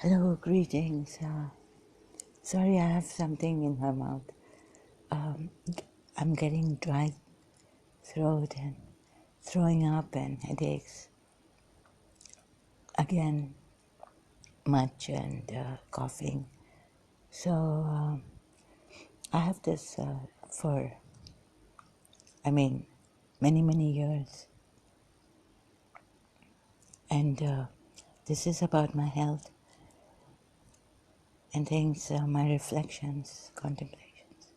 Hello, greetings. Sorry, I have something in my mouth. Um, I'm getting dry throat and throwing up and headaches. Again, much and coughing. So I have this for, many, many years. And this is about my health and things, my reflections, contemplations.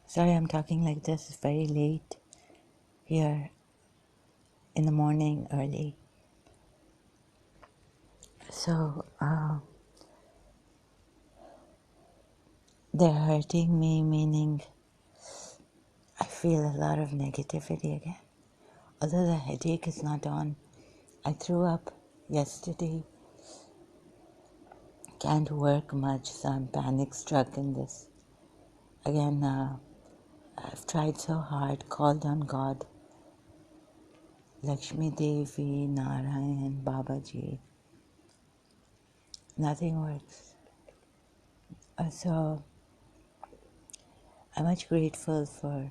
Sorry, I'm talking like this. It's very late here in the morning, early. So they're hurting me, meaning I feel a lot of negativity again. Although the headache is not on, I threw up yesterday. Can't work much, so I'm panic struck in this. Again, I've tried so hard, called on God, Lakshmi Devi, Narayan, Babaji. Nothing works. So I'm much grateful for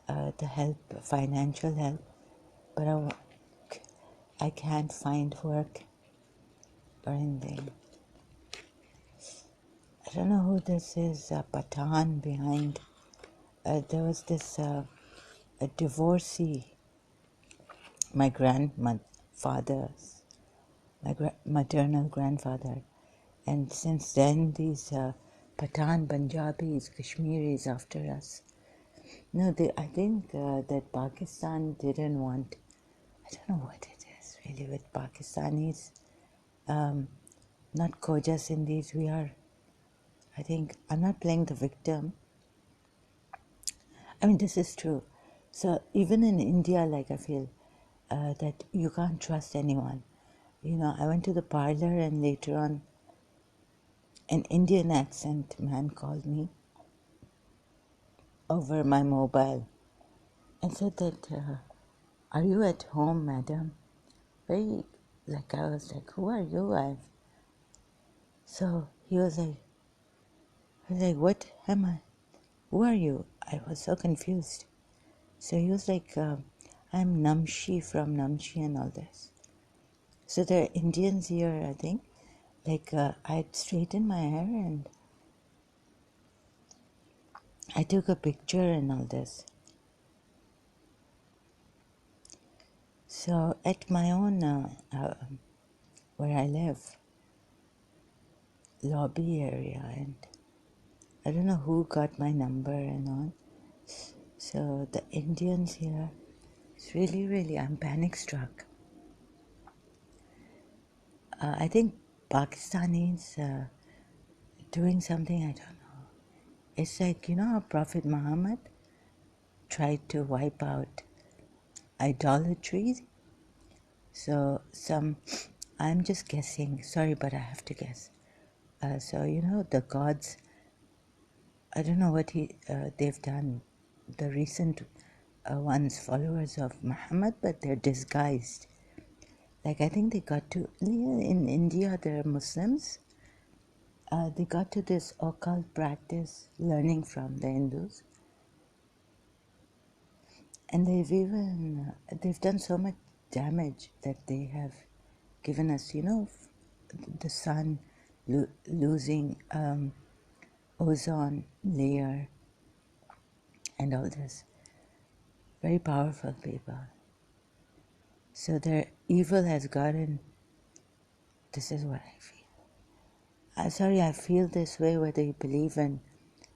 the help, financial help, but I can't find work or anything. I don't know who this is, Patan behind. There was this a divorcee, my grandfather's, maternal grandfather. And since then, these Patan, Punjabis, Kashmiris after us. No, I think that Pakistan didn't want, I don't know what it is really with Pakistanis. Not Khoja Sindhis, we are, I think, I'm not playing the victim. This is true. So even in India, like I feel that you can't trust anyone. I went to the parlor and later on an Indian accent man called me over my mobile and said that, are you at home, madam? Very, I was like, who are you? So he was like, what am I? Who are you? I was so confused. So he was like, I'm Namshi from Namshi and all this. So there are Indians here, I think. I'd straightened my hair and I took a picture and all this. So at my own, where I live, lobby area, and I don't know who got my number and all. So the Indians here, it's really, really, I'm panic struck. I think Pakistanis doing something, I don't know. It's like, how Prophet Muhammad tried to wipe out idolatry. So I'm just guessing, sorry, but I have to guess. So, the gods, I don't know what they've done. The recent ones, followers of Muhammad, but they're disguised. Like, I think they got to, in India, there are Muslims. They got to this occult practice, learning from the Hindus. And they've done so much damage that they have given us, the sun losing ozone layer and all this. Very powerful people. So their evil has gotten, this is what I feel. I feel this way whether you believe in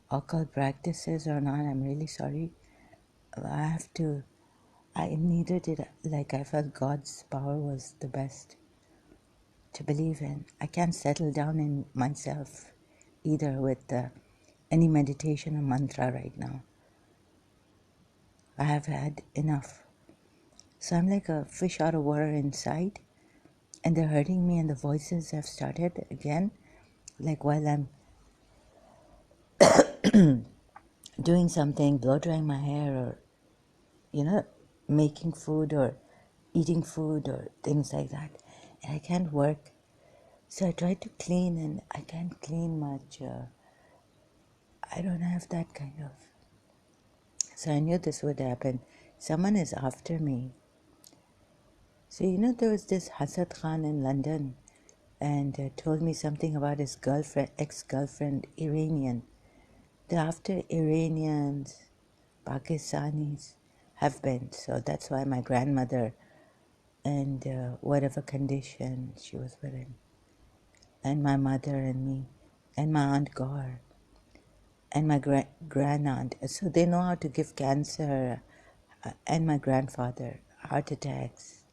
occult practices or not. I'm really sorry. Neither did I felt God's power was the best to believe in. I can't settle down in myself either with any meditation or mantra right now. I have had enough. So I'm like a fish out of water inside, and they're hurting me, and the voices have started again, like while I'm doing something, blow drying my hair, or, making food or eating food or things like that. And I can't work. So I try to clean, and I can't clean much. I don't have that kind of. So I knew this would happen. Someone is after me. So there was this Hassan Khan in London, and told me something about his girlfriend, ex-girlfriend, Iranian. They're after Iranians, Pakistanis have been. So that's why my grandmother, and whatever condition she was in, and my mother and me, and my aunt Gaur, and my grand aunt. So they know how to give cancer, and my grandfather, heart attacks.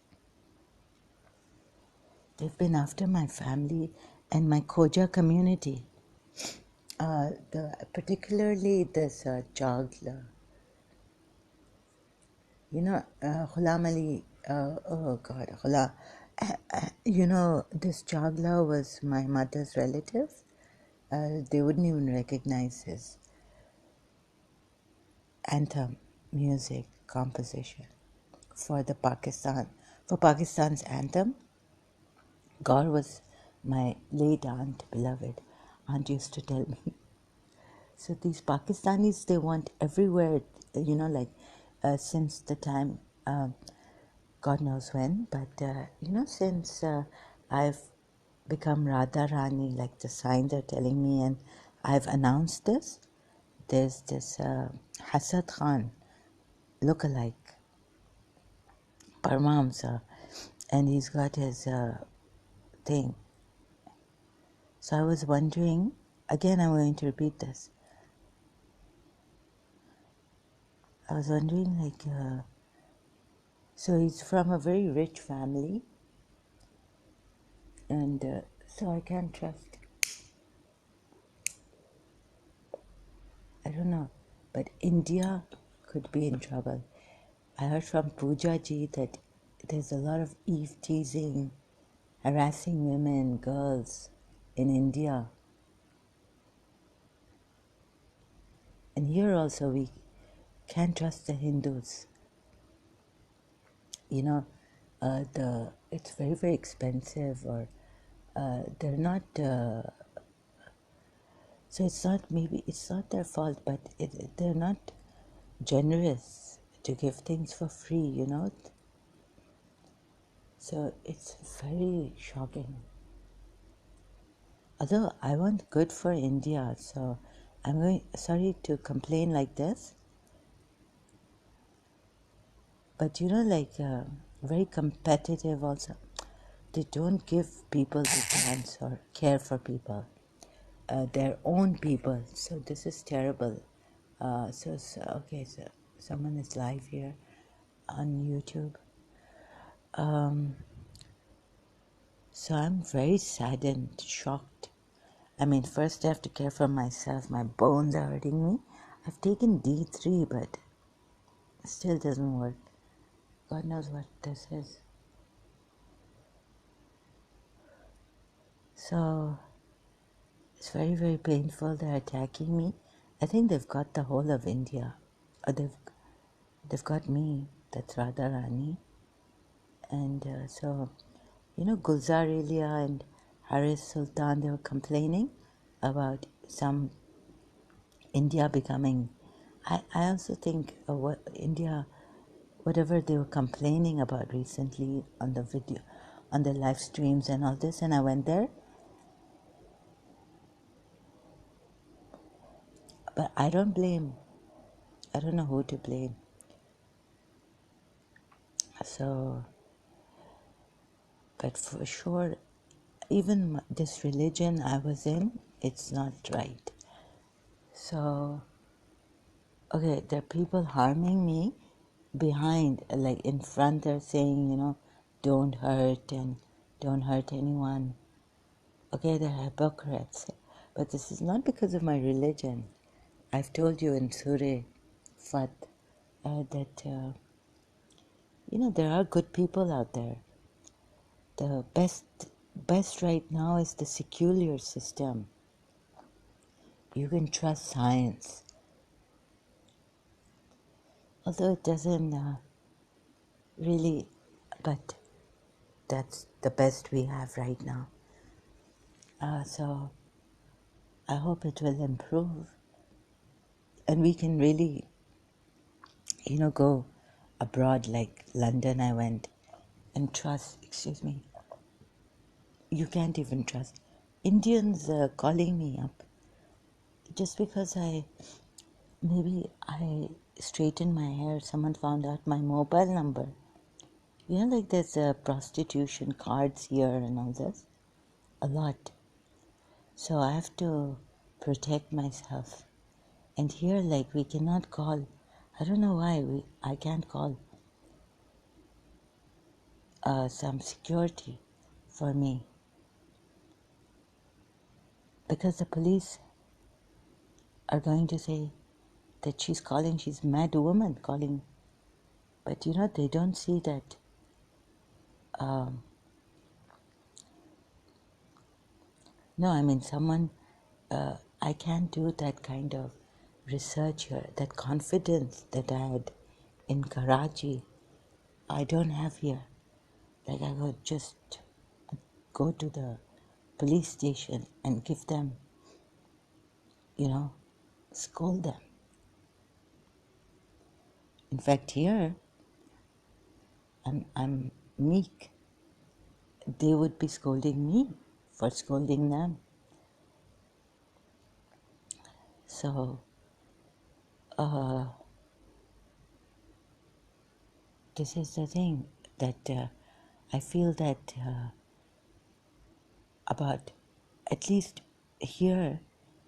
They've been after my family and my Khoja community. Particularly this Chagla. Ghulam Ali, oh God, Ghulam. This Chagla was my mother's relative. They wouldn't even recognize his anthem, music, composition for Pakistan's anthem. Gaur was my late aunt, beloved. Aunt used to tell me. So these Pakistanis, they want everywhere, since the time, God knows when, but, since I've become Radha Rani, like the signs are telling me, and I've announced this, there's this Hassan Khan look-alike, Paramahamsa, and he's got his thing. So I was wondering, again, I'm going to repeat this. I was wondering, so he's from a very rich family, and so I can't trust. I don't know, but India could be in trouble. I heard from Pooja ji that there's a lot of eve teasing, harassing women, girls in India. And here also we can't trust the Hindus. It's very, very expensive, or they're not. So it's not their fault, but they're not generous to give things for free. So it's very shocking. Although I want good for India, so sorry to complain like this, but very competitive also. They don't give people the chance or care for people, their own people. So this is terrible. Okay, so someone is live here on YouTube. So I'm very saddened, shocked. I mean, first I have to care for myself. My bones are hurting me. I've taken D3, but it still doesn't work. God knows what this is. So it's very, very painful. They're attacking me. I think they've got the whole of India. Or they've got me. That's Radha Rani. And Gulzar Elia and Haris Sultan, they were complaining about some India becoming. I also think India, whatever they were complaining about recently on the video, on the live streams and all this, and I went there. But I don't blame. I don't know who to blame. So, but for sure, even this religion I was in, it's not right. So, okay, there are people harming me behind, like in front, they're saying, don't hurt and don't hurt anyone. Okay, they're hypocrites. But this is not because of my religion. I've told you in Surah Fat that, there are good people out there. The best right now is the secular system. You can trust science. Although it doesn't really, but that's the best we have right now. So I hope it will improve and we can really, go abroad like London I went and trust, excuse me, you can't even trust. Indians calling me up just because maybe I straightened my hair, someone found out my mobile number. Like there's prostitution cards here and all this, a lot. So I have to protect myself. And here, like, we cannot call. I don't know why I can't call some security for me because the police are going to say that she's calling. She's a mad woman calling. But they don't see that. No, I mean someone. I can't do that kind of research here. That confidence that I had in Karachi, I don't have here. Like I could just go to the police station and give them, scold them. In fact, here I'm meek. They would be scolding me for scolding them. So this is the thing that I feel that about, at least here,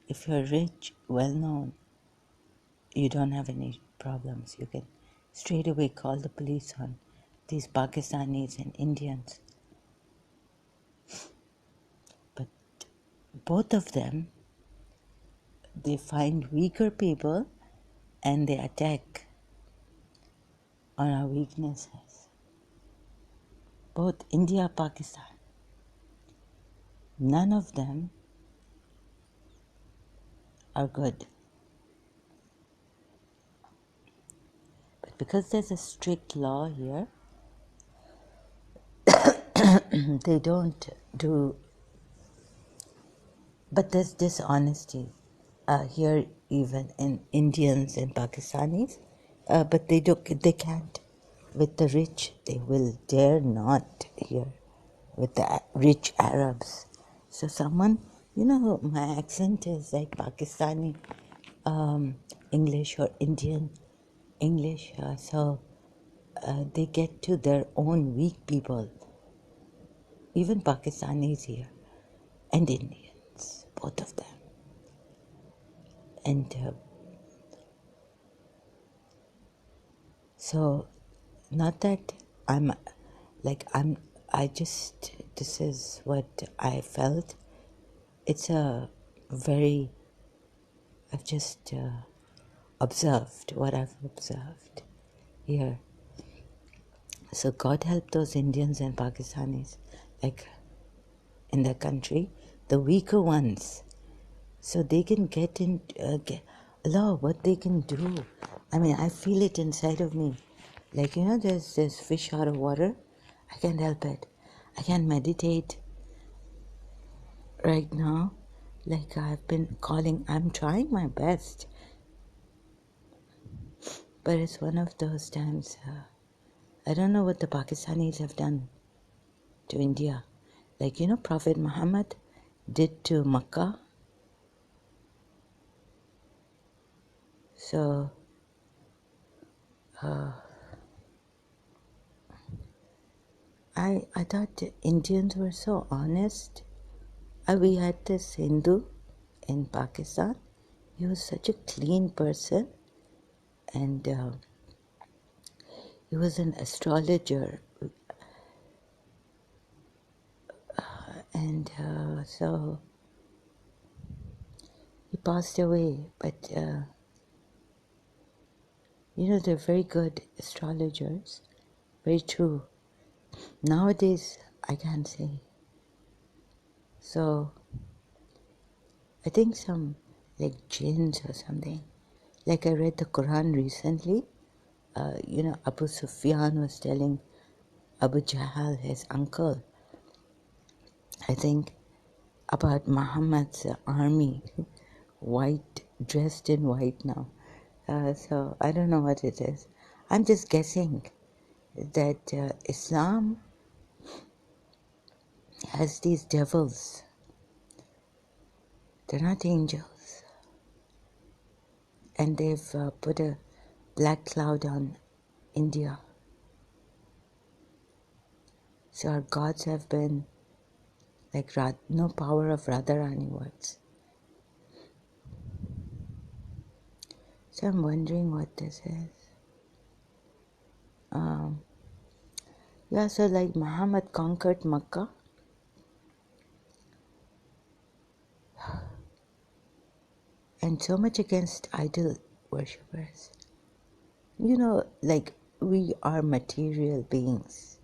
if you're rich, well known, you don't have any problems. You can straight away call the police on these Pakistanis and Indians. But both of them, they find weaker people and they attack on our weaknesses. Both India, Pakistan, none of them are good. But because there's a strict law here, they don't do. But there's dishonesty here, even in Indians and Pakistanis. But they can't. With the rich, they will dare not here. With the rich Arabs. So someone, my accent is like Pakistani English or Indian English. So they get to their own weak people. Even Pakistanis here and Indians, both of them. And so, not that this is what I felt. It's I've just observed what I've observed here. So God help those Indians and Pakistanis, like in their country, the weaker ones, so they can Allah, what they can do. I mean, I feel it inside of me. Like, there's this fish out of water. I can't help it. I can't meditate right now. Like I've been calling, I'm trying my best. But it's one of those times, I don't know what the Pakistanis have done to India. Like, Prophet Muhammad did to Makkah. So, I thought the Indians were so honest. We had this Hindu in Pakistan. He was such a clean person, and he was an astrologer. And so he passed away, but they're very good astrologers, very true. Nowadays, I can't say. So, I think some like jinns or something. Like I read the Quran recently. Abu Sufyan was telling Abu Jahl, his uncle, I think about Muhammad's army, white, dressed in white now. So I don't know what it is. I'm just guessing that Islam has these devils. They're not angels. And they've put a black cloud on India. So our gods have been like no power of Radharani words. So I'm wondering what this is. Yeah, so like Muhammad conquered Makkah. And so much against idol worshippers. You know, like we are material beings,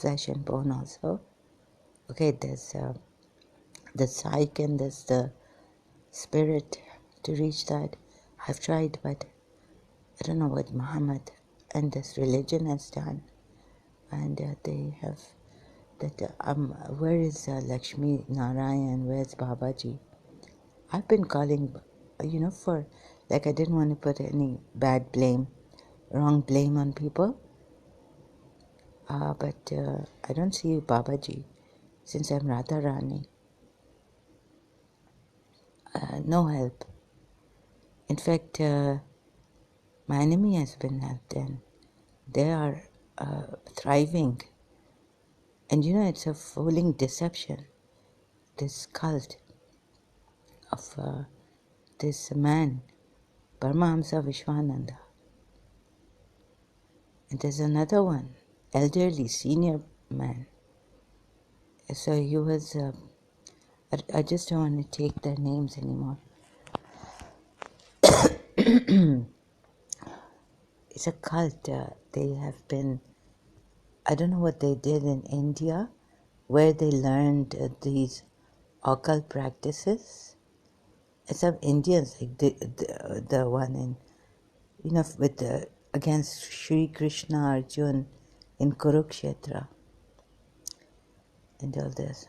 flesh and bone also. Okay, there's the psyche and there's the spirit to reach that. I've tried, but I don't know what Muhammad and this religion has done. And they have that, where is Lakshmi Narayan, where's Babaji? I've been calling, for, like I didn't want to put any wrong blame on people. But I don't see Babaji since I'm Radharani. No help. In fact, my enemy has been helped and they are thriving. And it's a fooling deception, this cult of this man, Paramahamsa Vishwananda. And there's another one, elderly, senior man. So he was, I just don't want to take their names anymore. It's a cult. They have been, I don't know what they did in India, where they learned these occult practices. And some Indians, like the one in, with against Sri Krishna Arjun in Kurukshetra and all this.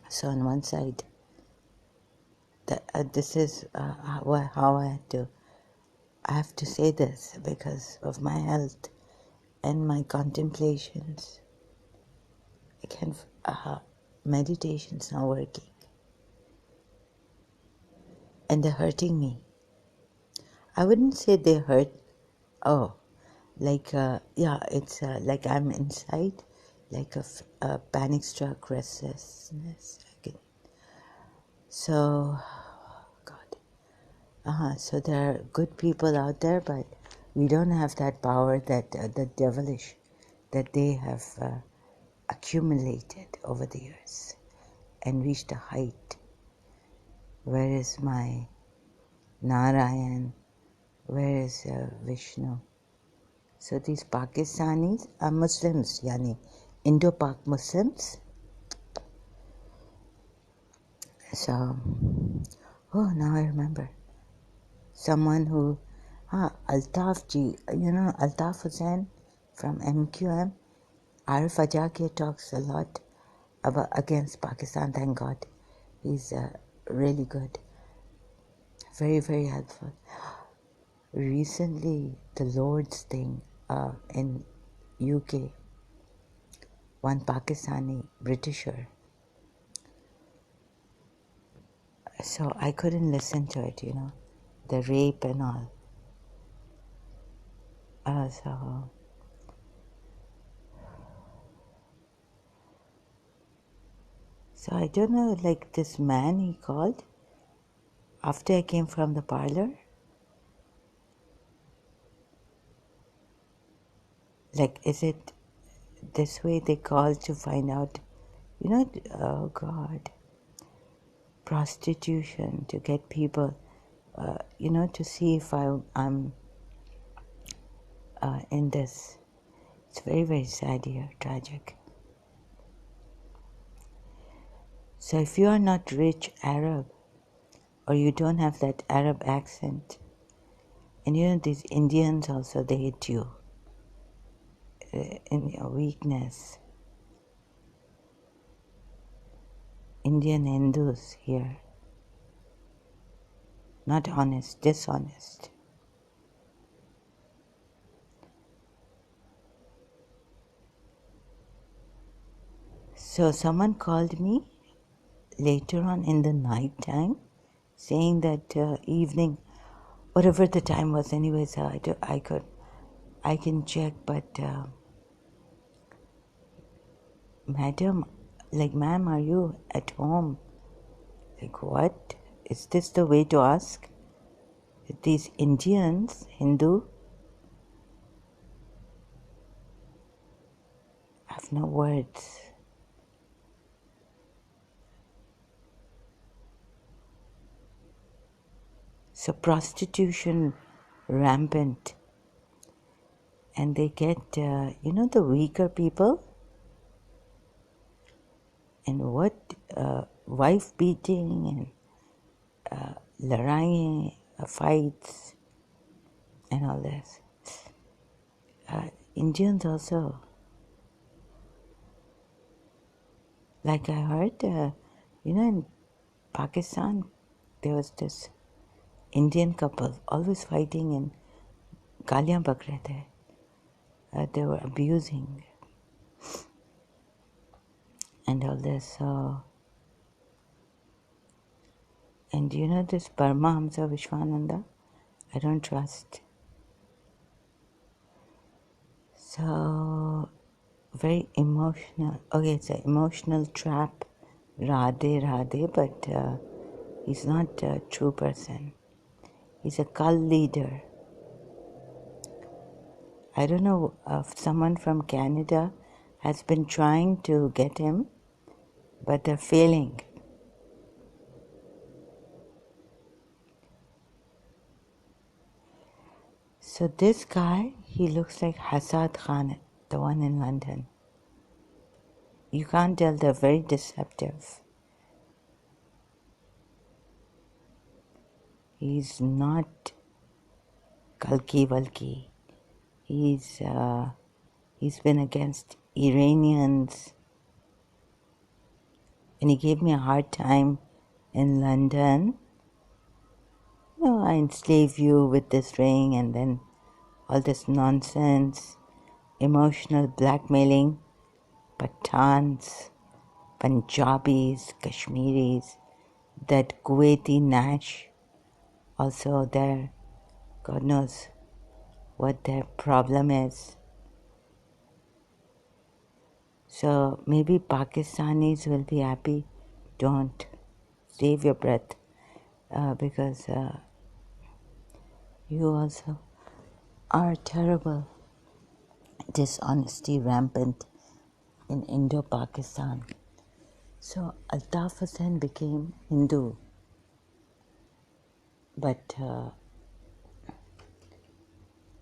So on one side, this is how I have to say this because of my health and my contemplations. I can't, meditation's not working. And they're hurting me. I wouldn't say they hurt, it's like I'm inside, like a panic struck restlessness. So, God. So there are good people out there, but we don't have that power, that the devilish, that they have accumulated over the years and reached a height. Where is my Narayan? Where is Vishnu? So these Pakistanis are Muslims, yani Indo-Pak Muslims. So, now I remember. Someone who, Altaf ji, Altaf Hussain from MQM, Arif Ajaki talks a lot against Pakistan, thank God. He's really good. Very, very helpful. Recently, the Lord's thing in UK, one Pakistani Britisher. So I couldn't listen to it, the rape and all. So I don't know, like this man he called after I came from the parlor. Like, is it this way they call to find out, oh God, prostitution, to get people, to see if I'm in this. It's very, very sad here, tragic. So if you are not rich Arab, or you don't have that Arab accent, and these Indians also, they hate you in your weakness. Indian Hindus here. Not honest, dishonest. So someone called me later on in the night time saying that evening, whatever the time was anyways, I can check, but madam, like ma'am, are you at home? Like what? Is this the way to ask? These Indians, Hindu, have no words. So prostitution rampant, and they get, the weaker people, and what wife beating and laraye, fights, and all this. Indians also, like I heard, in Pakistan, there was this Indian couple always fighting and गालियाँ बक रहे थे. They were abusing and all this. And this Paramahamsa Vishwananda, I don't trust. So very emotional. Okay, it's an emotional trap. Radhe, Radhe, but he's not a true person. He's a cult leader. I don't know if someone from Canada has been trying to get him, but they're failing. So this guy, he looks like Hassad Khan, the one in London. You can't tell, they're very deceptive. He's not Kalki Valki. He's been against Iranians, and he gave me a hard time in London. I enslave you with this ring, and then all this nonsense, emotional blackmailing, Pathans, Punjabis, Kashmiris, that Kuwaiti Nash, also there. God knows what their problem is. So maybe Pakistanis will be happy. Don't. Save your breath. Because you also are terrible. Dishonesty rampant in Indo-Pakistan. So Altaf Hussain became Hindu. But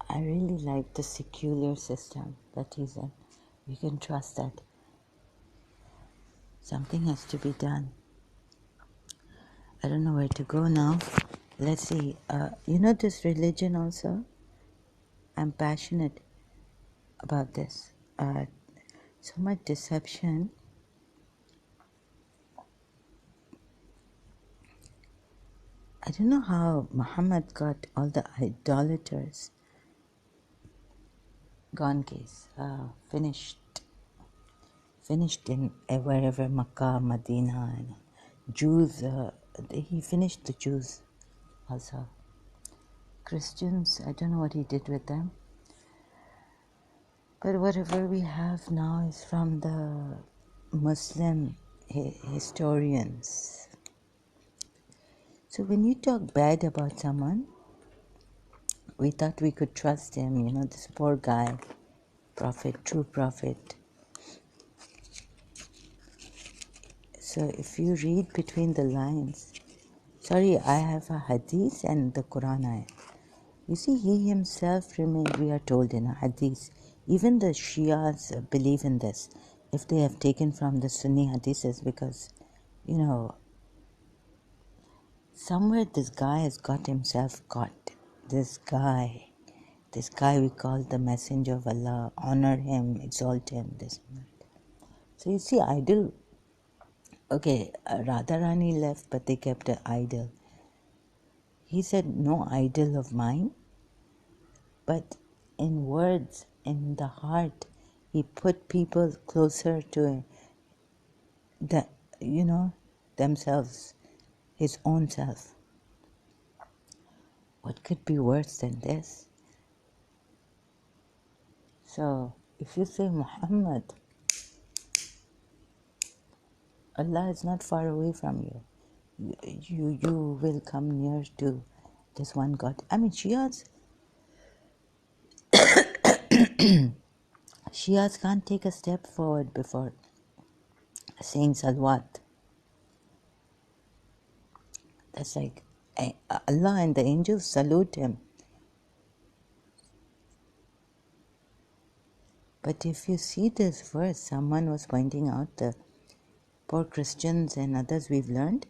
I really like the secular system that he's in. We can trust that. Something has to be done. I don't know where to go now. Let's see. This religion also, I'm passionate about this. So much deception. I don't know how Muhammad got all the idolaters. Gone case. Finished in wherever Makkah, Medina, and Jews. He finished the Jews also. Christians, I don't know what he did with them. But whatever we have now is from the Muslim historians. So when you talk bad about someone, we thought we could trust him, this poor guy, prophet, true prophet. So if you read between the lines, sorry, I have a hadith and the Quran ayat. You see, he himself remained, we are told in a hadith, even the Shias believe in this, if they have taken from the Sunni hadiths, because, somewhere this guy has got himself caught. This guy we call the messenger of Allah, honor him, exalt him, this and that. So you see, idol Okay, Radharani left, but they kept an idol. He said, no idol of mine, but in words, in the heart, he put people closer to the, themselves, his own self. What could be worse than this? So, if you say Muhammad, Allah is not far away from you. You will come near to this one God. I mean, Shias can't take a step forward before saying Salawat. That's like Allah and the angels salute him. But if you see this verse, someone was pointing out the poor Christians and others we've learned.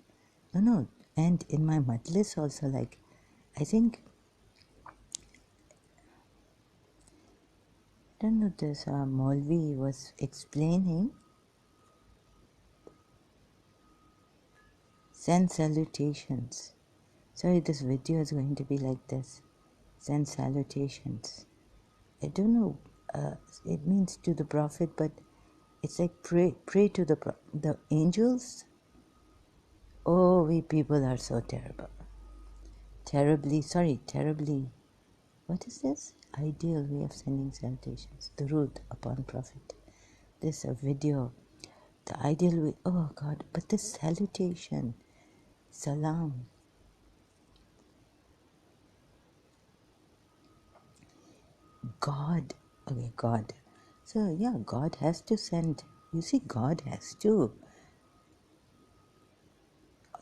No, and in my majlis also, like, I think, I don't know, this Maulvi was explaining, send salutations. Sorry, this video is going to be like this. Send salutations. I don't know, it means to the Prophet, but it's like pray to the angels. Oh, we people are so terrible. Terribly. What is this? Ideal way of sending salutations. Durood upon Prophet. This a video. The ideal way. Oh God, but this salutation. Salam. God. Okay, God. So yeah, God has to send. You see, God has to.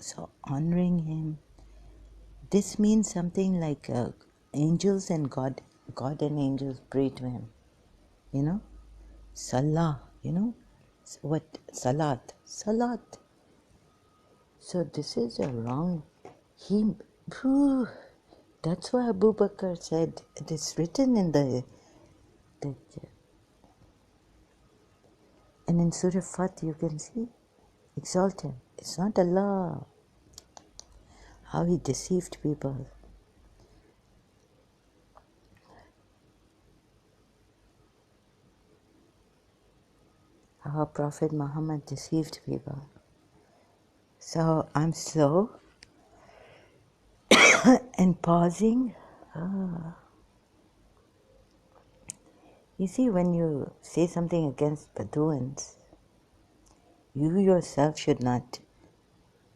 So honoring him. This means something like angels and God and angels pray to him. You know? Salah, what? Salat. So this is a wrong. He, that's why Abu Bakr said, it is written in the and in Surah Fat you can see, exalt him. It's not Allah. How he deceived people. How Prophet Muhammad deceived people. So I'm slow and pausing. You see, when you say something against Bedouins, you yourself should not.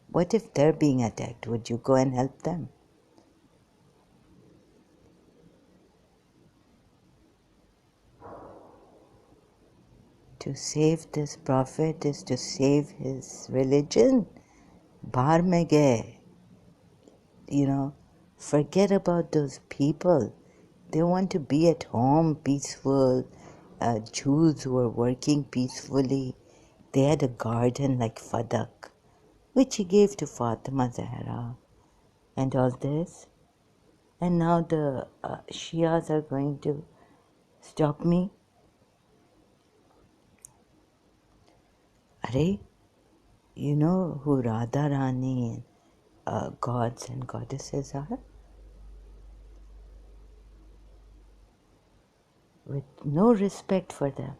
What if they're being attacked? Would you go and help them? To save this prophet is to save his religion. Bahar mein gaye. Forget about those people. They want to be at home, peaceful. Jews who were working peacefully. They had a garden like Fadak, which he gave to Fatima Zahra, and all this. And now the Shias are going to stop me. Are, you know who Radharani and gods and goddesses are? With no respect for them.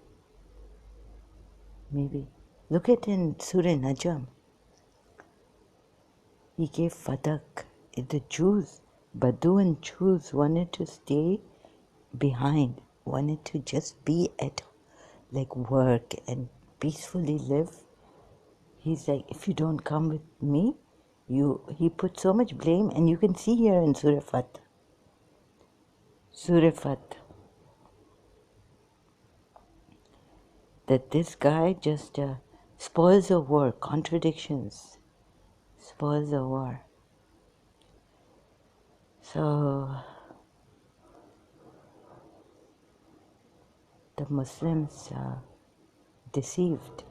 Maybe. Look at in Surah Najm. He gave Fadak. The Jews, Bedouin Jews, wanted to stay behind, wanted to just be at like work and peacefully live. He's like, if you don't come with me, he put so much blame, and you can see here in Surah Fat. That this guy just spoils the war, contradictions, spoils the war. So the Muslims deceived.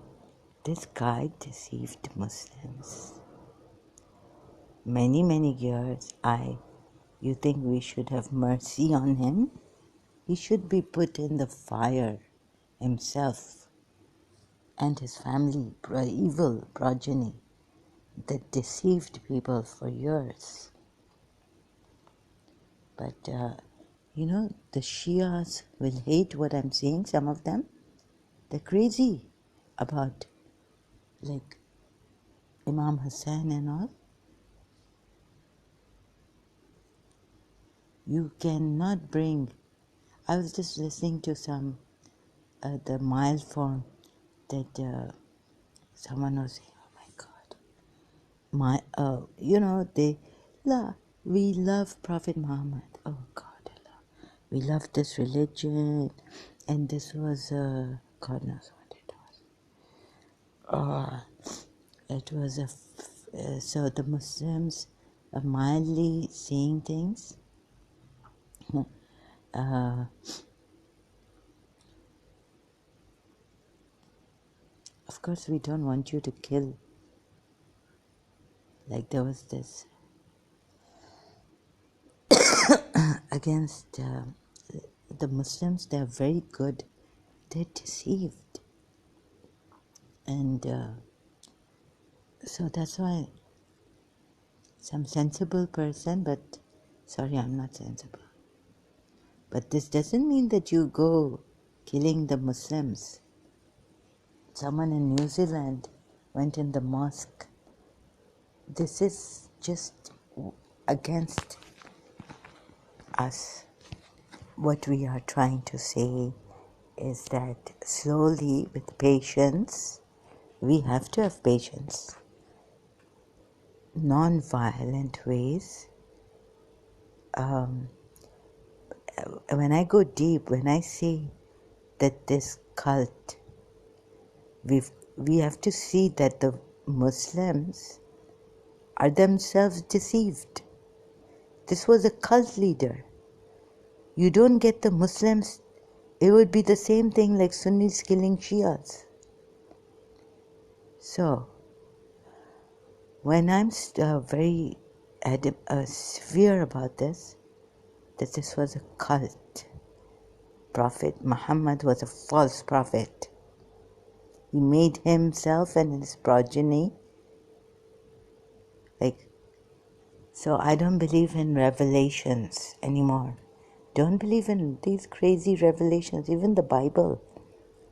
This guy deceived Muslims. Many years. You think we should have mercy on him? He should be put in the fire himself. and his family, evil progeny that deceived people for years. But the Shias will hate what I'm saying, some of them. They're crazy about like Imam Hassan and all. You cannot bring. I was just listening to some the mild form that someone was saying, "Oh my God, we love Prophet Muhammad. Oh God, Allah, we love this religion, and this was God knows what it was. It was so the Muslims are mildly saying things." Uh, of course, we don't want you to kill. Like there was this against the Muslims. They're very good. They're deceived, and so that's why some sensible person. But sorry, I'm not sensible. But this doesn't mean that you go killing the Muslims. Someone in New Zealand went in the mosque. This is just against us. What we are trying to say is that slowly, with patience, we have to have patience. Non-violent ways. When I go deep, when I see that this cult, we have to see that the Muslims are themselves deceived. This was a cult leader. You don't get the Muslims, it would be the same thing like Sunnis killing Shias. So, when I'm very severe about this, that this was a cult. Prophet Muhammad was a false prophet. He made himself and his progeny so I don't believe in revelations anymore. Don't believe in these crazy revelations. Even the Bible,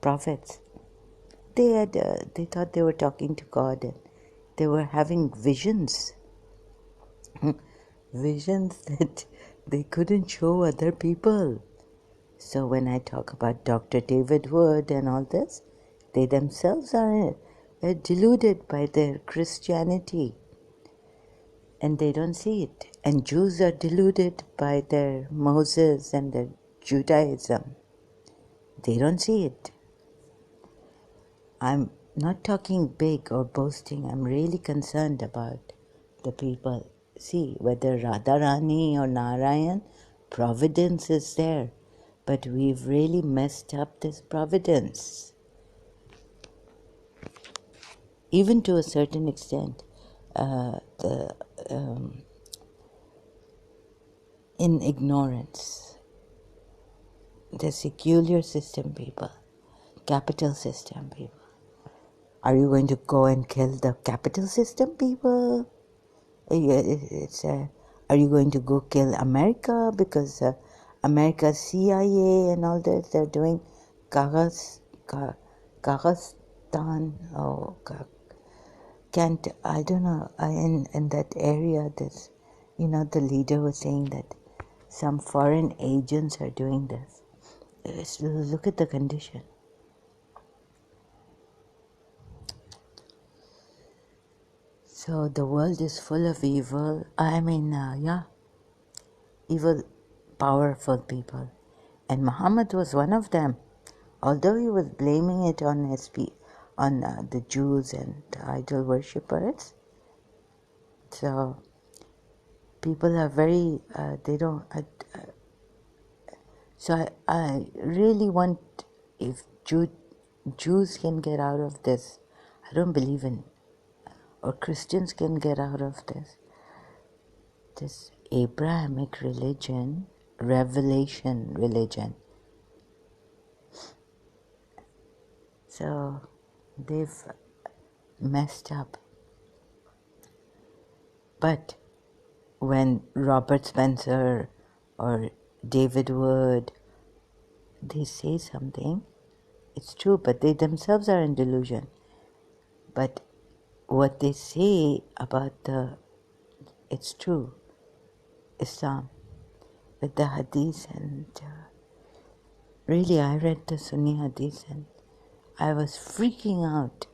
prophets, they thought they were talking to God and they were having visions. Visions that they couldn't show other people. So when I talk about Dr. David Wood and all this, they themselves are deluded by their Christianity and they don't see it. And Jews are deluded by their Moses and their Judaism. They don't see it. I'm not talking big or boasting. I'm really concerned about the people. See, whether Radharani or Narayan, providence is there. But we've really messed up this providence. Even to a certain extent, in ignorance. The secular system people, capital system people. Are you going to go and kill the capital system people? Are you going to go kill America because America's CIA and all that they're doing Kazakhstan? Oh, can't I don't know. In that area, this the leader was saying that some foreign agents are doing this. Look at the condition. So the world is full of evil. Evil, powerful people. And Muhammad was one of them. Although he was blaming it on the Jews and the idol worshippers. So people are very, they don't, so I really want, if Jews can get out of this, I don't believe in, or Christians can get out of this Abrahamic religion, revelation religion. So they've messed up. But when Robert Spencer or David Wood, they say something, it's true, but they themselves are in delusion. But what they say about it's true, Islam, with the hadith, and really I read the Sunni hadith and I was freaking out.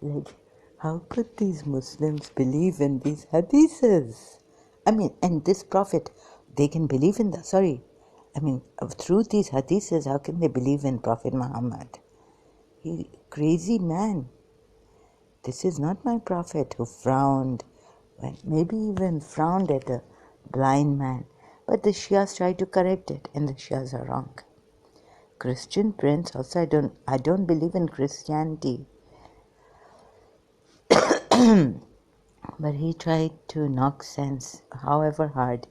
Like, how could these Muslims believe in these hadiths? I mean, and this Prophet, they can believe in through these hadiths, how can they believe in Prophet Muhammad? He crazy man. This is not my Prophet who frowned, maybe even frowned at a blind man. But the Shias try to correct it, and the Shias are wrong. Christian Prince also, I don't believe in Christianity. But he tried to knock sense, however hard.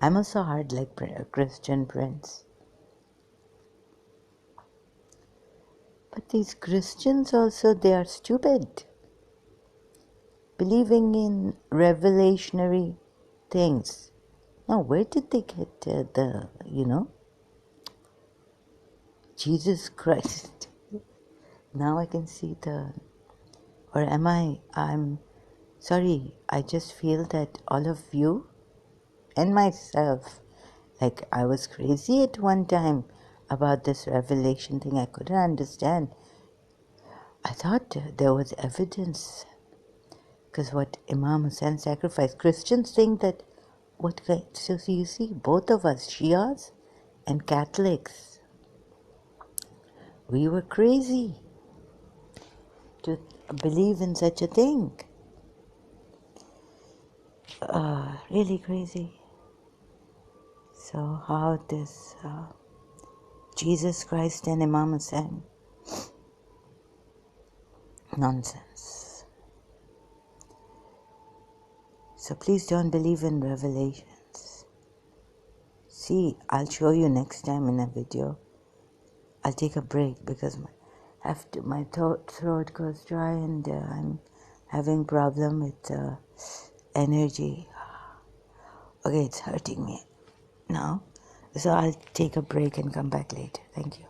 I'm also hard like Christian Prince. But these Christians also, they are stupid. Believing in revelationary things. Now, where did they get Jesus Christ? Now I can see I'm sorry, I just feel that all of you and myself, like I was crazy at one time about this revelation thing. I couldn't understand. I thought there was evidence, because what Imam Hussain sacrificed, Christians think that so you see, both of us, Shias and Catholics, we were crazy to believe in such a thing. Really crazy. So how this Jesus Christ and Imam Hussain, nonsense. So please don't believe in revelations. See, I'll show you next time in a video. I'll take a break because my throat goes dry and I'm having problem with energy. Okay, it's hurting me now. So I'll take a break and come back later. Thank you.